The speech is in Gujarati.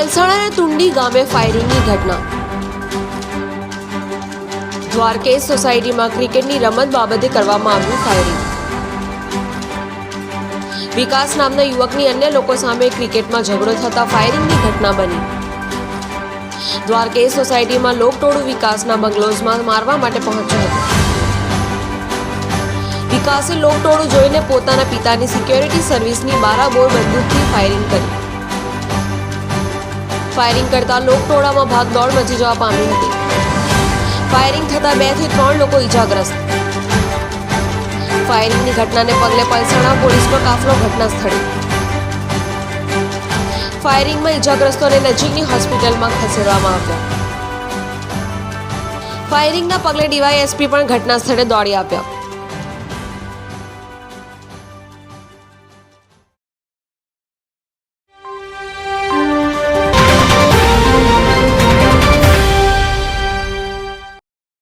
પલસાણાના તુંડી ગામે ફાયરિંગની ઘટના। દ્વારકેશ સોસાયટીમાં ક્રિકેટની રમત બાબતે કરવામાં આવ્યું ફાયરિંગ। વિકાસ નામના યુવકની અન્ય લોકો સામે ક્રિકેટમાં ઝઘડો થતા ફાયરિંગની ઘટના બની। દ્વારકેશ સોસાયટીમાં લોકટોળું વિકાસના બંગલોઝમાં મારવા માટે પહોંચ્યું હતું। વિકાસે લોકટોળું જોઈને પોતાના પિતાની સિક્યોરિટી સર્વિસની 12 બોર બંદૂકથી ફાયરિંગ કરી। ફાયરિંગ કરતા લોકટોળામાં ભાગદોડ મચી જવા પામી હતી। ફાયરિંગ થતા 2 થી 3 લોકો ઈજાગ્રસ્ત। ફાયરિંગની ઘટનાને પગલે પલસાણા પોલીસનો કાફલો ઘટના સ્થળે। ફાયરિંગમાં ઈજાગ્રસ્તોને નજીકની હોસ્પિટલમાં ખસેડવામાં આવ્યા। ફાયરિંગના પગલે ડીવાયએસપી પણ ઘટના સ્થળે દોડી આવ્યા।